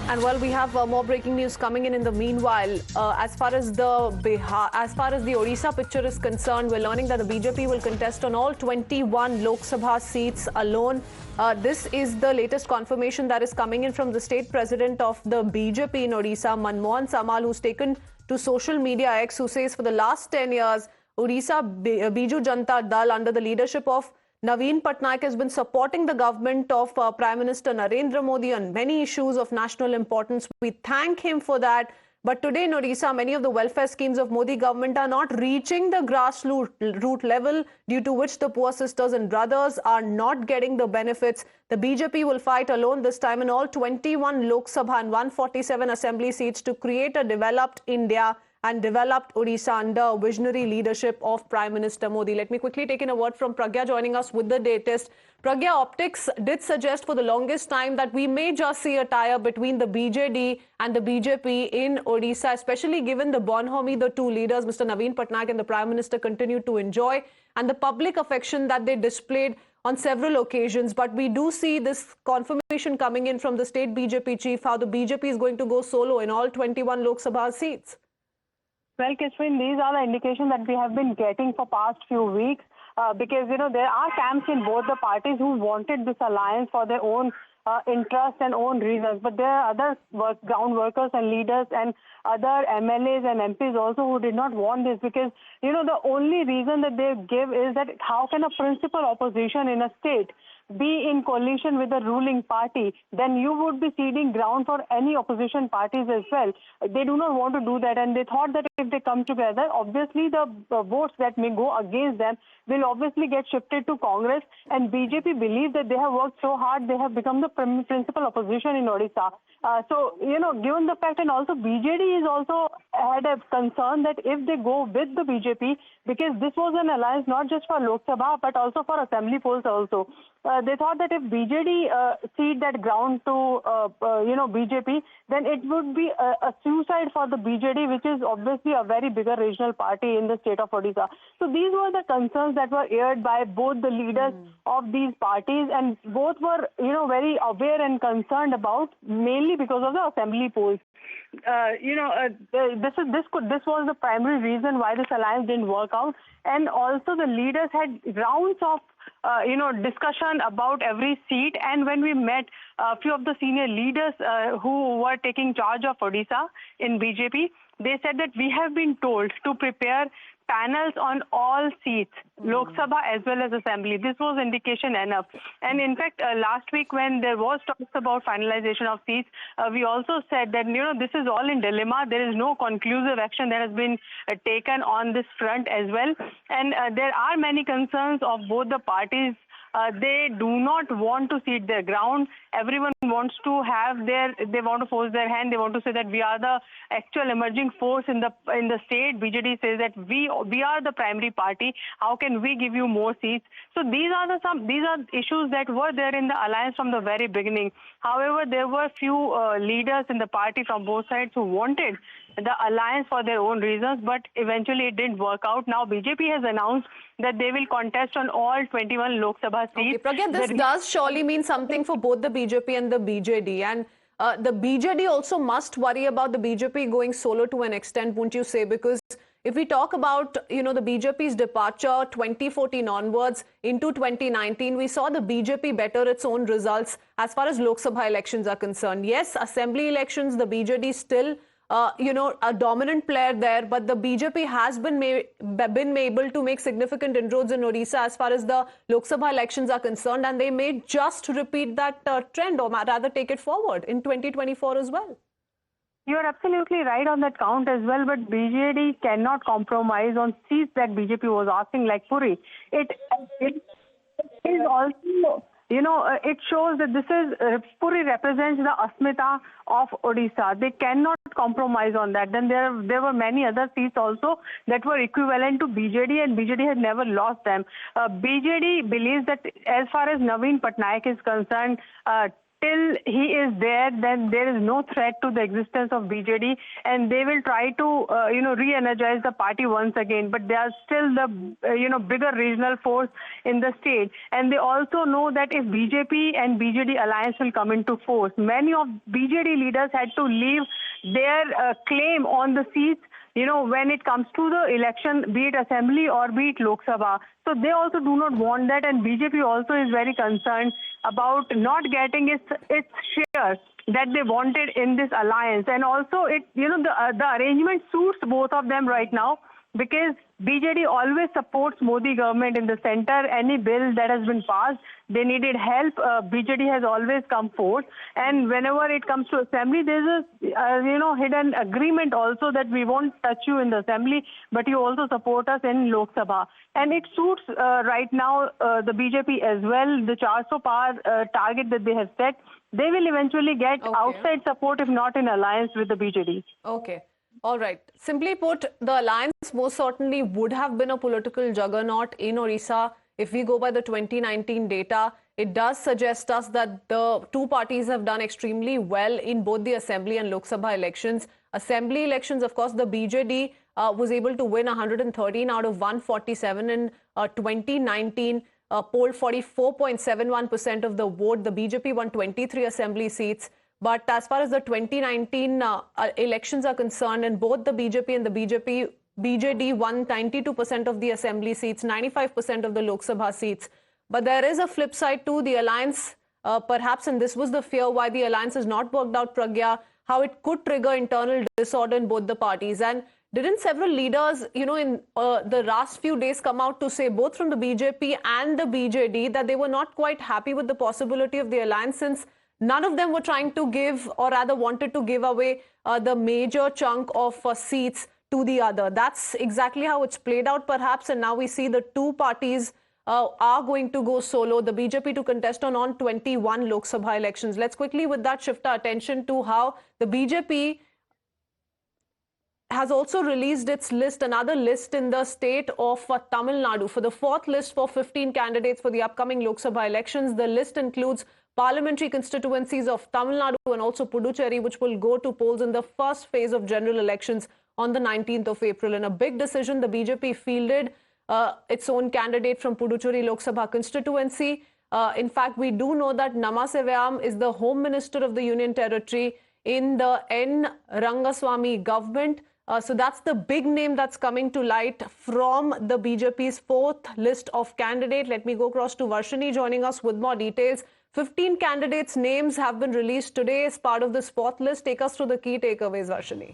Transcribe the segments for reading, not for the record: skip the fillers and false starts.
And well, we have more breaking news coming in the meanwhile. As far as the Odisha picture is concerned, we're learning that the BJP will contest on all 21 Lok Sabha seats alone. This is the latest confirmation that is coming in from the state president of the BJP in Odisha, Manmohan Samal, who's taken to social media X, who says for the last 10 years, Odisha Biju Janata Dal under the leadership of Naveen Patnaik has been supporting the government of Prime Minister Narendra Modi on many issues of national importance. We thank him for that. But today in Odisha, many of the welfare schemes of Modi government are not reaching the grassroots level, due to which the poor sisters and brothers are not getting the benefits. The BJP will fight alone this time in all 21 Lok Sabha and 147 Assembly seats to create a developed India and developed Odisha under visionary leadership of Prime Minister Modi. Let me quickly take in a word from Pragya joining us with the latest. Pragya, optics did suggest for the longest time that we may just see a tie-up between the BJD and the BJP in Odisha, especially given the bonhomie the two leaders, Mr. Naveen Patnaik and the Prime Minister, continue to enjoy, and the public affection that they displayed on several occasions. But we do see this confirmation coming in from the state BJP chief, how the BJP is going to go solo in all 21 Lok Sabha seats. Well, Kishwin, these are the indications that we have been getting for past few weeks because, there are camps in both the parties who wanted this alliance for their own interest and own reasons. But there are other ground workers and leaders and other MLAs and MPs also who did not want this because, the only reason that they give is that how can a principal opposition in a state be in coalition with the ruling party? Then you would be ceding ground for any opposition parties as well. They do not want to do that, and they thought that if they come together, obviously the votes that may go against them will obviously get shifted to Congress, and BJP believes that they have worked so hard, they have become the principal opposition in Odisha. Given the fact, and also BJD is also had a concern that if they go with the BJP, because this was an alliance not just for Lok Sabha but also for assembly polls also. They thought that if BJD cede that ground to BJP, then it would be a suicide for the BJD, which is obviously a very bigger regional party in the state of Odisha. So these were the concerns that were aired by both the leaders of these parties, and both were very aware and concerned about, mainly because of the assembly polls. This was the primary reason why this alliance didn't work out, and also the leaders had rounds of discussion about every seat. And when we met a few of the senior leaders who were taking charge of Odisha in BJP, they said that we have been told to prepare panels on all seats, Lok Sabha as well as Assembly. This was indication enough. And in fact, last week when there was talks about finalization of seats, we also said that, this is all in dilemma. There is no conclusive action that has been taken on this front as well. And there are many concerns of both the parties. They do not want to cede their ground. Everyone wants to they want to force their hand. They want to say that we are the actual emerging force in the state. BJD says that we are the primary party. How can we give you more seats? So these are issues that were there in the alliance from the very beginning. However, there were few leaders in the party from both sides who wanted the alliance for their own reasons, but eventually it didn't work out. Now BJP has announced that they will contest on all 21 Lok Sabha seats. Okay, Pragya, this does surely mean something for both the BJP and the BJD. And the BJD also must worry about the BJP going solo to an extent, wouldn't you say? Because if we talk about, the BJP's departure 2014 onwards into 2019, we saw the BJP better its own results as far as Lok Sabha elections are concerned. Yes, assembly elections, the BJD still a dominant player there, but the BJP has been able to make significant inroads in Odisha as far as the Lok Sabha elections are concerned, and they may just repeat that trend, or rather take it forward in 2024 as well. You're absolutely right on that count as well, but BJD cannot compromise on seats that BJP was asking, like Puri. It is also, it shows that Puri represents the Asmita of Odisha. They cannot compromise on that. Then there were many other seats also that were equivalent to BJD, and BJD had never lost them. BJD believes that as far as Naveen Patnaik is concerned, till he is there, then there is no threat to the existence of BJD, and they will try to, re-energize the party once again. But they are still the, bigger regional force in the state, and they also know that if BJP and BJD alliance will come into force, many of BJD leaders had to leave their claim on the seats, when it comes to the election, be it Assembly or be it Lok Sabha. So they also do not want that, and BJP also is very concerned about not getting its shares that they wanted in this alliance. And also, the arrangement suits both of them right now, because BJD always supports Modi government in the center. Any bill that has been passed, they needed help. BJD has always come forth. And whenever it comes to Assembly, there's a hidden agreement also that we won't touch you in the Assembly, but you also support us in Lok Sabha. And it suits right now the BJP as well. The 400 par target that they have set, they will eventually get outside support, if not in alliance with the BJD. Okay. All right. Simply put, the alliance most certainly would have been a political juggernaut in Odisha. If we go by the 2019 data, it does suggest us that the two parties have done extremely well in both the Assembly and Lok Sabha elections. Assembly elections, of course, the BJD was able to win 113 out of 147 in 2019. Polled 44.71% of the vote. The BJP won 23 Assembly seats. But as far as the 2019 elections are concerned, and both the BJP and the BJD won 92% of the Assembly seats, 95% of the Lok Sabha seats. But there is a flip side to the alliance, perhaps, and this was the fear why the alliance has not worked out, Pragya, how it could trigger internal disorder in both the parties. And didn't several leaders, in the last few days come out to say, both from the BJP and the BJD, that they were not quite happy with the possibility of the alliance, since none of them were trying to give, or rather wanted to give away the major chunk of seats to the other. That's exactly how it's played out, perhaps. And now we see the two parties are going to go solo. The BJP to contest on 21 Lok Sabha elections. Let's quickly, with that, shift our attention to how the BJP has also released its list, another list in the state of Tamil Nadu, for the fourth list for 15 candidates for the upcoming Lok Sabha elections. The list includes parliamentary constituencies of Tamil Nadu and also Puducherry, which will go to polls in the first phase of general elections on the 19th of April. In a big decision, the BJP fielded its own candidate from Puducherry Lok Sabha constituency. In fact, we do know that Namasevayam is the Home Minister of the Union Territory in the N. Rangaswamy government. So that's the big name that's coming to light from the BJP's fourth list of candidates. Let me go across to Varshini joining us with more details. 15 candidates' names have been released today as part of this fourth list. Take us through the key takeaways, Varshini.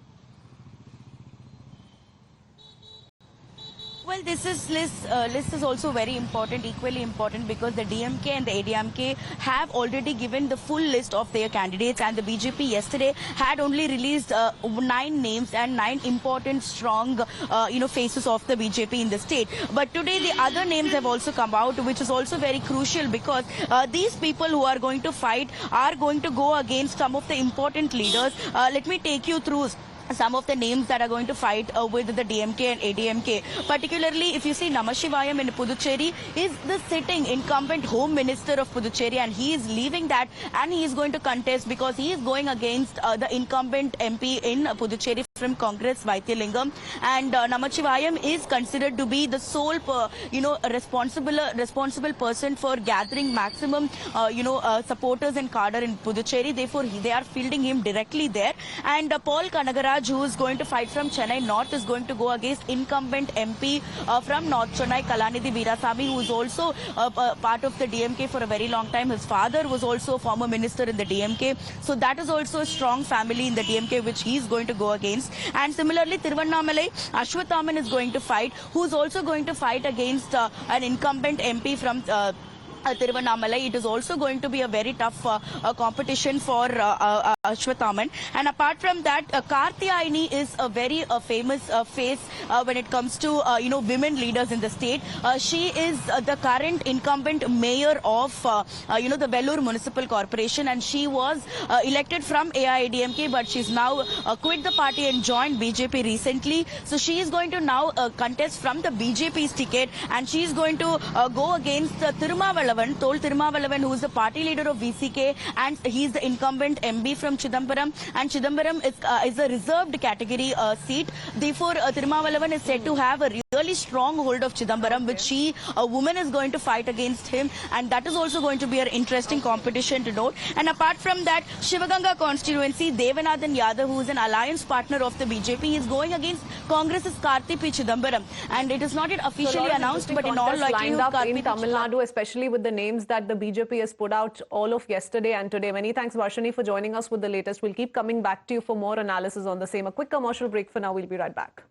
Well, this list is also very important, equally important, because the DMK and the ADMK have already given the full list of their candidates, and the BJP yesterday had only released 9 names and 9 important, strong, faces of the BJP in the state. But today the other names have also come out, which is also very crucial, because these people who are going to fight are going to go against some of the important leaders. Let me take you through some of the names that are going to fight with the DMK and ADMK. Particularly, if you see Namasevayam in Puducherry is the sitting incumbent Home Minister of Puducherry, and he is leaving that and he is going to contest because he is going against the incumbent MP in Puducherry from Congress, Vaidyanathan. And Namasevayam is considered to be the sole, responsible person for gathering maximum, supporters and cadre in Puducherry. Therefore, they are fielding him directly there. And Paul Kanagaraj, who is going to fight from Chennai North, is going to go against incumbent MP from North Chennai, Kalanidhi Veerasamy, who is also part of the DMK for a very long time. His father was also a former minister in the DMK. So that is also a strong family in the DMK, which he is going to go against. And similarly, Tiruvannamalai, Ashwathaman is going to fight, who is also going to fight against an incumbent MP from Tiruvannamalai. It is also going to be a very tough competition for Ashwathaman. And apart from that, Kartiyayani is a very famous face when it comes to women leaders in the state. She is the current incumbent mayor of the Vellore Municipal Corporation, and she was elected from AIADMK, but she's now quit the party and joined BJP recently. So she is going to now contest from the BJP's ticket, and she is going to go against Thirumavalavan, Tol Thirumavalavan, who is the party leader of VCK, and he's the incumbent MB from Chidambaram, and Chidambaram is a reserved category seat. Therefore, Thirumavalavan is said to have a really strong hold of Chidambaram, which a woman is going to fight against him, and that is also going to be an interesting competition to note. And apart from that, Shivaganga constituency, Devanathan Yadav, who is an alliance partner of the BJP, is going against Congress's Karti P. Chidambaram, and it is not yet officially announced, but in all likelihood, in Tamil Nadu, especially with the names that the BJP has put out all of yesterday and today. Many thanks, Varshini, for joining us with the latest. We'll keep coming back to you for more analysis on the same. A quick commercial break for now. We'll be right back.